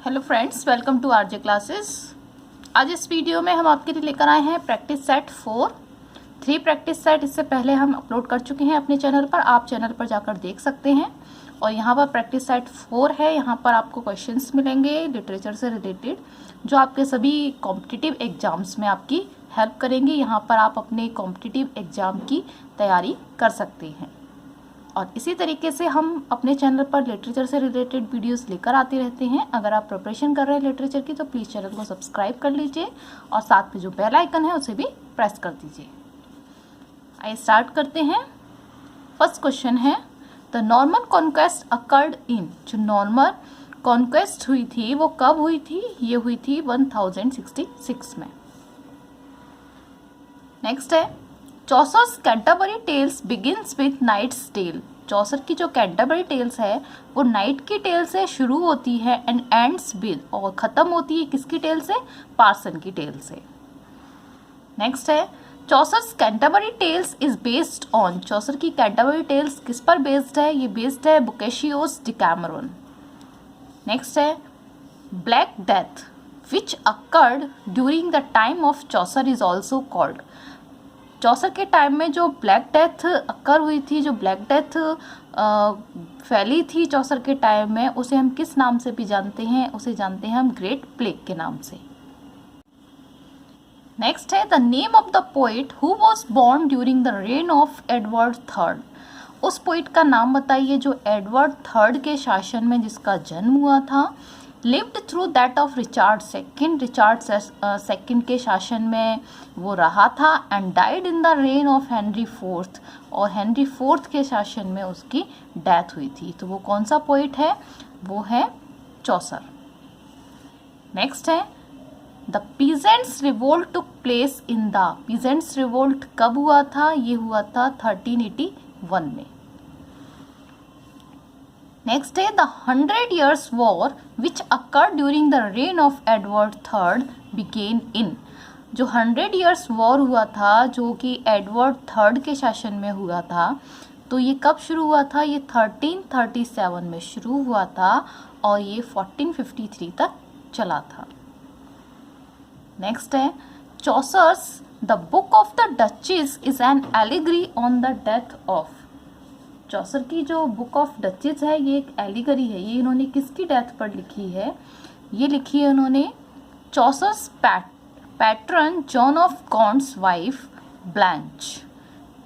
Hello friends, welcome to RJ classes. आज इस video में हम आपके लिए लेकर आए हैं प्रैक्टिस सेट 3 प्रैक्टिस सेट इससे पहले हम अपलोड कर चुके हैं अपने चैनल पर। आप चैनल पर जाकर देख सकते हैं। और यहाँ पर प्रैक्टिस सेट 4 है। यहाँ पर आपको क्वेश्चंस मिलेंगे लिटरेचर से रिलेटेड, जो आपके सभी कॉम्पिटिटिव एग्जाम्स में आपकी हेल्प करेंगे। यहाँ पर आप अपने कॉम्पिटिटिव एग्जाम की तैयारी कर सकते हैं। और इसी तरीके से हम अपने चैनल पर लिटरेचर से रिलेटेड वीडियोस लेकर आते रहते हैं। अगर आप प्रिपरेशन कर रहे हैं लिटरेचर की तो प्लीज़ चैनल को सब्सक्राइब कर लीजिए और साथ में जो बेल आइकन है उसे भी प्रेस कर दीजिए। आइए स्टार्ट करते हैं। फर्स्ट क्वेश्चन है, the Norman conquest occurred in. जो नॉर्मन कॉन्क्वेस्ट हुई थी वो कब हुई थी? ये हुई थी 1066 में। नेक्स्ट है, Chaucer's Canterbury Tales begins with Knight's Tale. Chaucer की जो कैंटरबरी टेल्स है वो नाइट की टेल से शुरू होती है एंड एंड्स विद, और ख़त्म होती है किसकी टेल से? पार्सन की टेल से। नेक्स्ट है, Chaucer's Canterbury Tales is based on. Chaucer की कैंटरबरी टेल्स किस पर बेस्ड है? ये बेस्ड है बोकेशियोस डिकैमरन। नेक्स्ट है, Black Death which occurred during the time of Chaucer is also called. Chaucer के टाइम में जो ब्लैक डेथ अकर हुई थी, जो ब्लैक डेथ फैली थी चौसर के टाइम में, उसे हम किस नाम से भी जानते हैं? उसे जानते हैं हम ग्रेट प्लेग के नाम से। नेक्स्ट है, the name of the poet who was born during the reign of Edward third. उस पोइट का नाम बताइए जो एडवर्ड थर्ड के शासन में जिसका जन्म हुआ था। Lived through that of Richard second. Richard second के शासन में वो रहा था and died in the reign of Henry fourth, और हेनरी फोर्थ के शासन में उसकी डेथ हुई थी। तो वो कौन सा पोइट है? वो है चौसर। नेक्स्ट है, the peasants revolt took place in the. Peasants revolt कब हुआ था? ये हुआ था 1381 में। नेक्स्ट है, the 100 Years War which occurred during the reign of Edward third began in. जो 100 Years War हुआ था, जो कि एडवर्ड थर्ड के शासन में हुआ था, तो ये कब शुरू हुआ था? ये 1337 में शुरू हुआ था और ये 1453 तक चला था। नेक्स्ट है, Chaucer's the Book of the Duchess is an allegory on the death of. Chaucer की जो बुक ऑफ डचेस है ये एक एलिगरी है। ये इन्होंने किसकी डेथ पर लिखी है? ये लिखी है उन्होंने Chaucer's patron John of Gaunt's wife Blanche.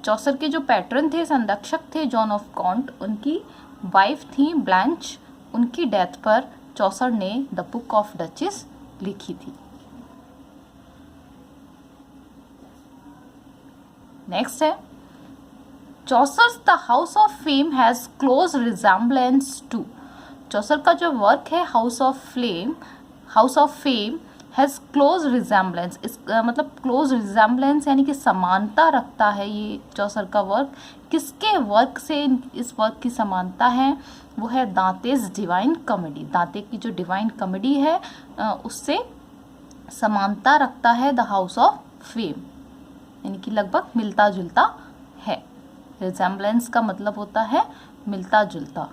Chaucer के जो पैट्रन थे, संरक्षक थे जॉन ऑफ गॉन्ट, उनकी वाइफ थी ब्लैंच। उनकी डेथ पर चौसर ने द बुक ऑफ डचेस लिखी थी। नेक्स्ट है, Chaucer's the House of Fame has close resemblance to. Chaucer का जो वर्क है House of Fame has close resemblance. इस मतलब क्लोज रिजेम्बलेंस यानी कि समानता रखता है ये चौसर का वर्क। किसके वर्क से इस वर्क की समानता है? वो है दांतेस डिवाइन कॉमेडी। दांते की जो डिवाइन कॉमेडी है उससे समानता रखता है द हाउस ऑफ फेम, यानी कि लगभग मिलता जुलता है। रिजेम्बलेंस का मतलब होता है मिलता जुलता।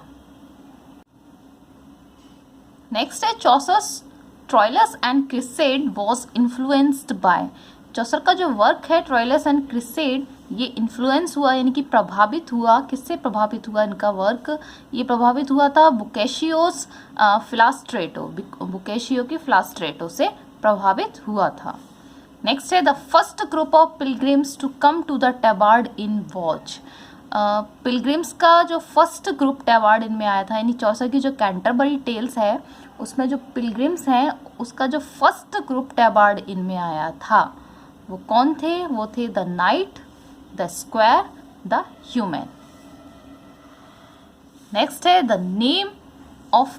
नेक्स्ट है, Chaucer's Troilus and Criseyde was influenced by. Chaucer का जो वर्क है ट्रोइलस एंड क्रिसेड, ये इन्फ्लुएंस हुआ यानी कि प्रभावित हुआ। किससे प्रभावित हुआ इनका वर्क? ये प्रभावित हुआ था बोकेशियोस फिलास्ट्रेटो। बोकेशियो की फिलास्ट्रेटो से प्रभावित हुआ था। नेक्स्ट है, the first group of pilgrims to come to the Tabard Inn was. Pilgrims का जो फर्स्ट ग्रुप टेबार्ड इन में आया था, यानी चौसर की जो कैंटरबरी टेल्स है उसमें जो पिलग्रिम्स हैं उसका जो फर्स्ट ग्रुप टेबार्ड इन में आया था वो कौन थे? वो थे the Knight, the Squire, the human. Next है, the name of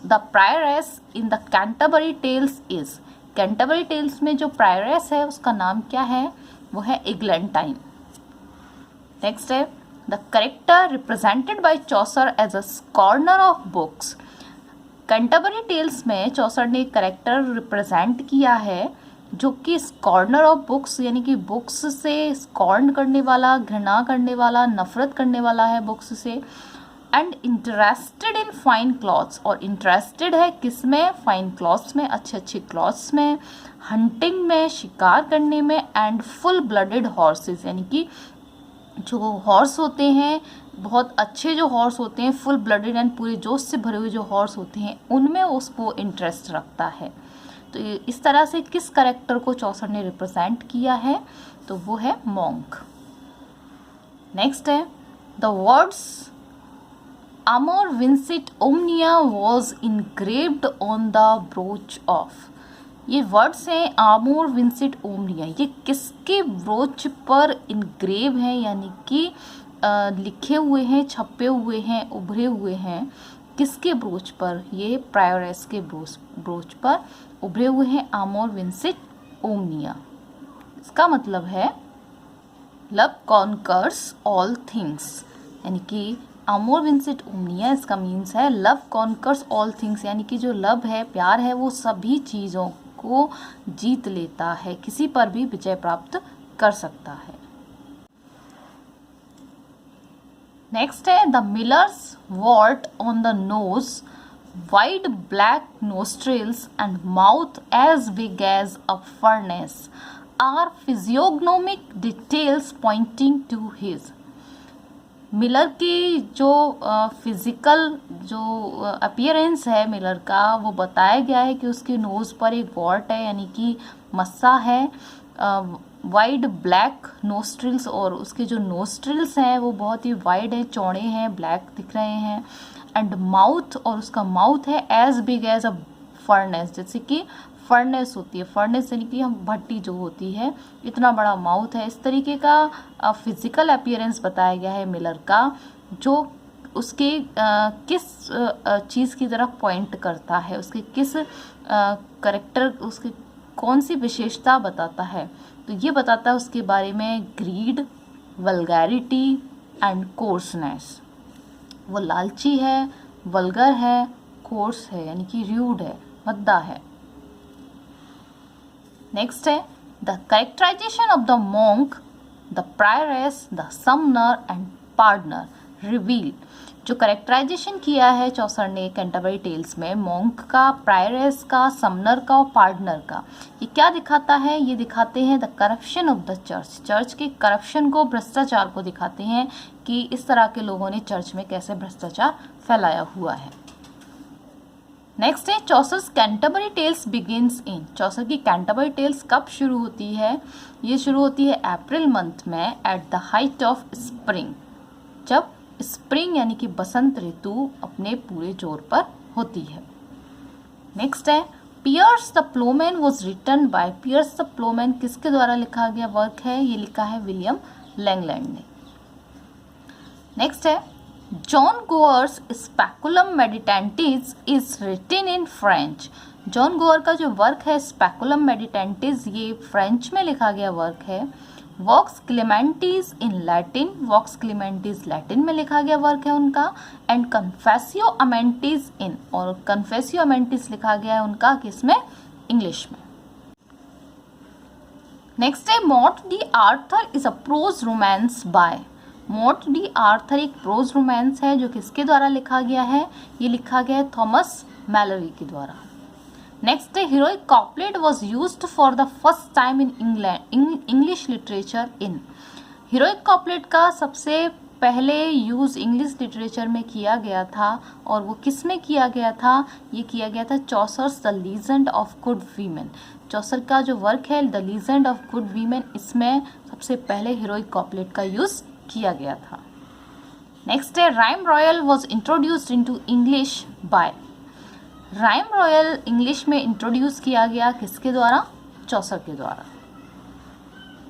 the Prioress in the Canterbury Tales is. Canterbury Tales में जो प्रायरेस है उसका नाम क्या है? वो है एग्लेंटाइन। नेक्स्ट है, the character represented by Chaucer as a scorner of books. Canterbury Tales में चौसर ने कैरेक्टर रिप्रेजेंट किया है जो कि स्कॉर्नर ऑफ बुक्स, यानी कि बुक्स से स्कॉर्न करने वाला, घृणा करने वाला, नफरत करने वाला है बुक्स से। And interested in fine clothes, और इंटरेस्टेड है किसमें, फाइन क्लॉथ्स में, अच्छे अच्छे क्लॉथ्स में, हंटिंग में, शिकार करने में, एंड फुल ब्लडेड हॉर्सेस, यानी कि जो हॉर्स होते हैं, बहुत अच्छे जो हॉर्स होते हैं, फुल ब्लडेड एंड पूरे जोश से भरे हुए जो हॉर्स होते हैं, उनमें उसको इंटरेस्ट रखता है। तो इस तरह से किस कैरेक्टर को चौसर ने रिप्रेजेंट किया है, तो वो है मॉन्क। नेक्स्ट है the words amor vincit omnia was engraved on the brooch of. ये वर्ड्स हैं आमोर विंसिट ओमनिया, ये किसके ब्रोच पर इनग्रेव हैं, यानी कि लिखे हुए हैं, छपे हुए हैं, उभरे हुए हैं, किसके ब्रोच पर, ये प्रायोरेस के ब्रोच पर उभरे हुए हैं आमोर विंसिट ओमनिया। इसका मतलब है लव कॉन्कर्स ऑल थिंग्स, यानी कि आमोर विंसिट ओमनिया इसका मीन्स है लव कॉन्कर्स ऑल थिंग्स, यानी कि जो लव है, प्यार है, वो सभी चीज़ों को जीत लेता है, किसी पर भी विजय प्राप्त कर सकता है। नेक्स्ट है the Miller's wart on the nose, wide black nostrils and mouth as big as a furnace are physiognomic details pointing to his। Miller की जो फिजिकल जो अपीयरेंस है मिलर का, वो बताया गया है कि उसके नोज़ पर एक वॉर्ट है, यानी कि मस्सा है, वाइड ब्लैक नोस्ट्रिल्स, और उसके जो नोस्ट्रिल्स हैं वो बहुत ही वाइड हैं, चौड़े हैं, ब्लैक दिख रहे हैं, एंड माउथ, और उसका माउथ है as big as a furnace, जैसे कि फर्नेस होती है, फर्नेस यानी कि हम भट्टी जो होती है, इतना बड़ा माउथ है। इस तरीके का फिजिकल अपीयरेंस बताया गया है मिलर का, जो उसके किस चीज़ की तरफ पॉइंट करता है, उसके किस करेक्टर, उसके कौन सी विशेषता बताता है, तो ये बताता है उसके बारे में ग्रीड, वल्गैरिटी एंड कोर्सनेस। वो लालची है, वल्गर है, कोर्स है यानी कि र्यूड है, भद्दा है। नेक्स्ट है the characterization of the Monk, the Prioress, the Summoner and Pardoner reveal. जो कैरेक्टराइजेशन किया है चौसर ने कैंटरबरी टेल्स में मॉन्क का, प्रायरेस का, समनर का और पार्डनर का, ये क्या दिखाता है, ये दिखाते हैं the corruption of the church, church के करप्शन को, भ्रष्टाचार को दिखाते हैं कि इस तरह के लोगों ने चर्च में कैसे भ्रष्टाचार फैलाया हुआ है। नेक्स्ट है Chaucer's Canterbury Tales begins in. Chaucer की कैंटरबरी टेल्स कब शुरू होती है, ये शुरू होती है अप्रैल मंथ में at the height of spring, जब स्प्रिंग यानी कि बसंत ऋतु अपने पूरे जोर पर होती है। नेक्स्ट है Piers the Ploughman was written by, Piers the Ploughman किसके द्वारा लिखा गया वर्क है, ये लिखा है विलियम लैंगलैंड ने। नेक्स्ट है John Gower's Speculum Meditantis is written in French. John Gower का जो वर्क है स्पेकुलम मेडिटेंटिस, ये फ्रेंच में लिखा गया वर्क है। वॉक्स क्लेमेंटिस इन लैटिन, वॉक्स क्लेमेंटिस लैटिन में लिखा गया वर्क है उनका। एंड कन्फेसियो अमेंटिस इन, और कन्फेसियो अमेंटिस लिखा गया है उनका किसमें, इंग्लिश में। नेक्स्ट है Morte d' Arthur is a prose romance by. Morte d' Arthur एक प्रोज रोमांस है जो किसके द्वारा लिखा गया है, ये लिखा गया है थॉमस मैलरी के द्वारा। नेक्स्ट है heroic couplet was used for the first time in English literature in. Heroic couplet का सबसे पहले यूज़ इंग्लिश लिटरेचर में किया गया था, और वो किस में किया गया था, ये किया गया था Chaucer's the Legend of Good Women. Chaucer का जो वर्क है the Legend of Good Women, इसमें सबसे पहले हीरोइक कॉपलेट का यूज़ किया गया था। नेक्स्ट है rhyme royal was introduced into English by. Rhyme royal English में इंट्रोड्यूस किया गया किसके द्वारा, चौसर के द्वारा।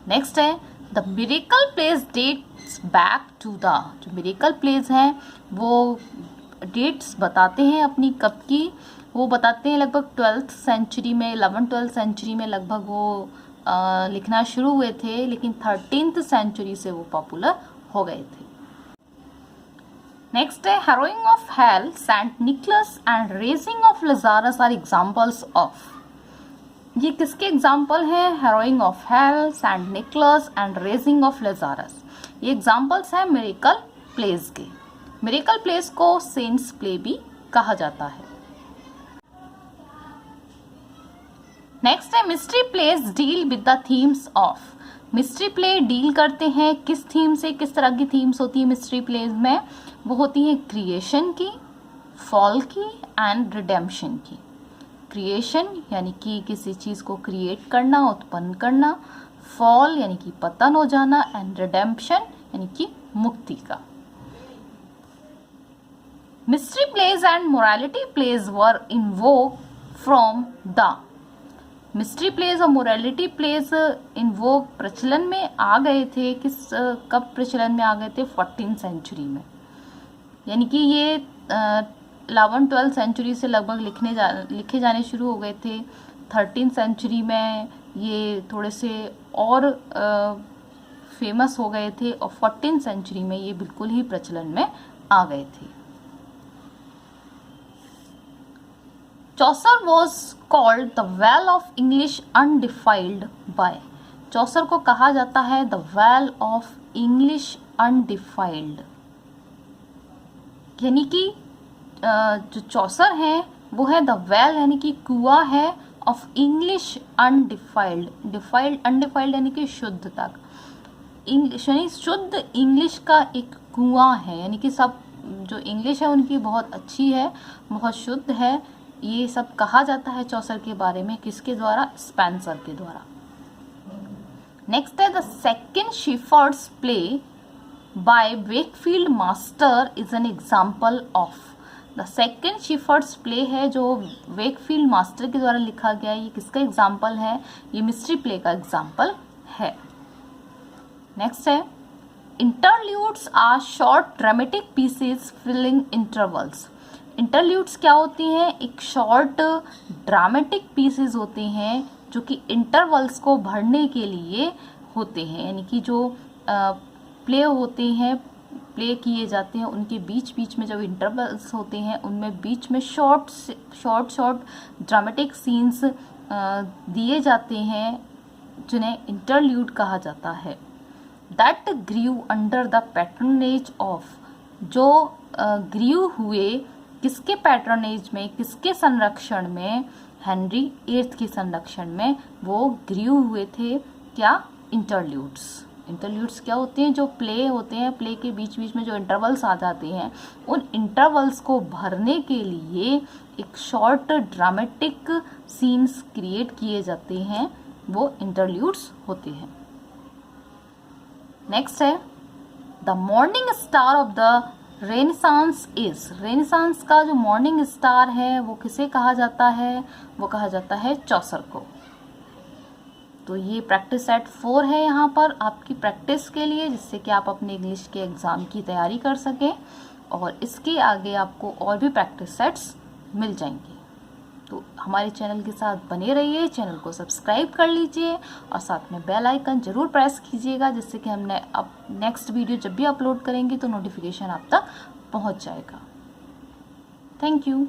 नेक्स्ट है the miracle plays dates back to the, जो मिरेकल प्लेस हैं वो डेट्स बताते हैं अपनी कब की, वो बताते हैं लगभग 12th सेंचुरी में, 11th-12th सेंचुरी में लगभग वो लिखना शुरू हुए थे, लेकिन 13th सेंचुरी से वो पॉपुलर हो गए थे। नेक्स्ट है Harrowing of Hell, Saint Nicholas and Raising of Lazarus are examples of. ये किसके एग्जाम्पल हैं, Harrowing of Hell, Saint Nicholas and Raising of Lazarus, ये एग्जाम्पल्स हैं मिरेकल प्लेस के। मिरेकल प्लेस को सेंट्स प्ले भी कहा जाता है। नेक्स्ट है mystery plays deal with the themes of. Mystery play deal करते हैं किस थीम से, किस तरह की थीम्स होती है मिस्ट्री प्लेस में? वो होती है क्रिएशन की, फॉल की एंड रिडेम्पशन की। क्रिएशन यानी कि किसी चीज़ को क्रिएट करना, उत्पन्न करना, फॉल यानी कि पतन हो जाना, एंड रिडेम्पशन यानी कि मुक्ति का। Mystery plays and morality plays were invoke from the. Mystery plays और मोरालिटी प्लेज इन्वोक प्रचलन में आ गए थे कब प्रचलन में आ गए थे? 14th सेंचुरी में। यानी कि ये 11th-12th सेंचुरी से लगभग लिखे जाने शुरू हो गए थे। 13th सेंचुरी में ये थोड़े से और फेमस हो गए थे और 14th सेंचुरी में ये बिल्कुल ही प्रचलन में आ गए थे। Chaucer was called the well of English undefiled by. Chaucer को कहा जाता है the well of English undefiled, यानी कि जो चौसर है वो है द वेल यानी कि कुआं है, ऑफ इंग्लिश अनडिफाइल्ड। डिफाइल्ड, अनडिफाइल्ड यानी कि शुद्ध तक। इंग्लिश यानी शुद्ध इंग्लिश का एक कुआं है, यानी कि सब जो इंग्लिश है उनकी बहुत अच्छी है, बहुत शुद्ध है। ये सब कहा जाता है चौसर के बारे में, किसके द्वारा? स्पेंसर के द्वारा। नेक्स्ट है the second shepherd's play by Wakefield master is an example of. The second shepherd's play है जो वेकफील्ड मास्टर के द्वारा लिखा गया है, ये किसका एग्जाम्पल है? ये मिस्ट्री प्ले का एग्जाम्पल है। नेक्स्ट है interludes are short dramatic pieces filling intervals. Interludes क्या होती हैं? एक शॉर्ट ड्रामेटिक पीसेस होते हैं जो कि इंटरवल्स को भरने के लिए होते हैं, यानी कि जो प्ले होते हैं, प्ले किए जाते हैं, उनके बीच बीच में जब इंटरवल्स होते हैं उनमें बीच में शॉर्ट ड्रामेटिक सीन्स दिए जाते हैं जिन्हें इंटरल्यूड कहा जाता है। That grew under the patronage of, जो ग्रीव हुए किसके पैट्रोनेज में, किसके संरक्षण में? हेनरी 8th के संरक्षण में वो ग्रीव हुए थे। क्या? इंटरल्यूड्स। इंटरल्यूड्स क्या होते हैं? जो प्ले होते हैं, प्ले के बीच बीच में जो इंटरवल्स आ जाते हैं, उन इंटरवल्स को भरने के लिए एक शॉर्ट ड्रामेटिक सीन्स क्रिएट किए जाते हैं, वो इंटरल्यूड्स होते हैं। नेक्स्ट है the morning star of the renaissance is. Renaissance का जो मॉर्निंग स्टार है वो किसे कहा जाता है? वो कहा जाता है चौसर को। तो ये प्रैक्टिस सेट 4 है यहाँ पर आपकी प्रैक्टिस के लिए, जिससे कि आप अपने इंग्लिश के एग्ज़ाम की तैयारी कर सकें, और इसके आगे आपको और भी प्रैक्टिस सेट्स मिल जाएंगे। तो हमारे चैनल के साथ बने रहिए, चैनल को सब्सक्राइब कर लीजिए और साथ में बेल आइकन ज़रूर प्रेस कीजिएगा, जिससे कि हमने अब नेक्स्ट वीडियो जब भी अपलोड करेंगे तो नोटिफिकेशन आप तक पहुंच जाएगा। Thank you.